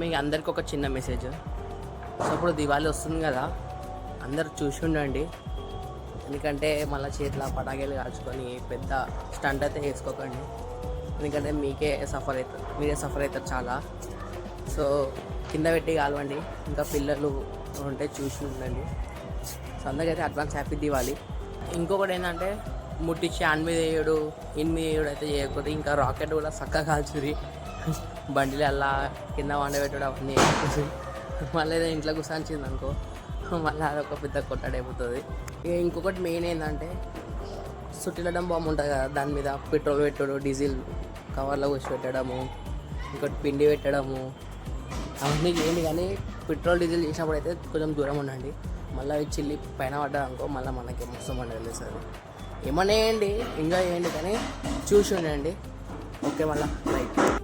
మీకు అందరికి ఒక చిన్న మెసేజ్. సో ఇప్పుడు దివాళీ వస్తుంది కదా, అందరు చూసి ఉండండి. ఎందుకంటే మళ్ళీ చేతిలో పటాకులు కాల్చుకొని పెద్ద స్టంట్ అయితే వేసుకోకండి. ఎందుకంటే మీరే సఫర్ అవుతారు చాలా. సో కింద పెట్టి కాలవండి. ఇంకా పిల్లలు ఉంటే చూసి ఉండండి. సో అందరికైతే అడ్వాన్స్ హ్యాపీ దివాళీ. ఇంకొకటి ఏంటంటే ముట్టించి ఆన్ మీద వేయడు, ఇన్ మీద వేయడు అయితే చేయకూడదు. ఇంకా రాకెట్ కూడా చక్కగా కాల్చురి, బండిలు అలా కింద వండబెట్టడం అవన్నీ మళ్ళీ ఏదో ఇంట్లో కూర్చొనిచ్చింది అనుకో, మళ్ళీ అదొక పెద్ద కొట్టాడైపోతుంది. ఇక ఇంకొకటి మెయిన్ ఏంటంటే సుట్టిలడం బాంబు ఉంటుంది కదా, దాని మీద పెట్రోల్ పెట్టడం, డీజిల్ కవర్లో కూర్చి పెట్టడము, ఇంకోటి పిండి పెట్టడము అవన్నీ చేయండి. కానీ పెట్రోల్ డీజిల్ చేసినప్పుడు అయితే కొంచెం దూరం ఉండండి. మళ్ళీ అవి చిల్లి పైన పడ్డారు అనుకో, మళ్ళీ మనకి మొత్తం పండుగ తెలుస్తుంది. ఏమన్నా వేయండి, ఎంజాయ్ చేయండి, కానీ చూసి ఉండండి. ఓకే, మళ్ళీ రైట్.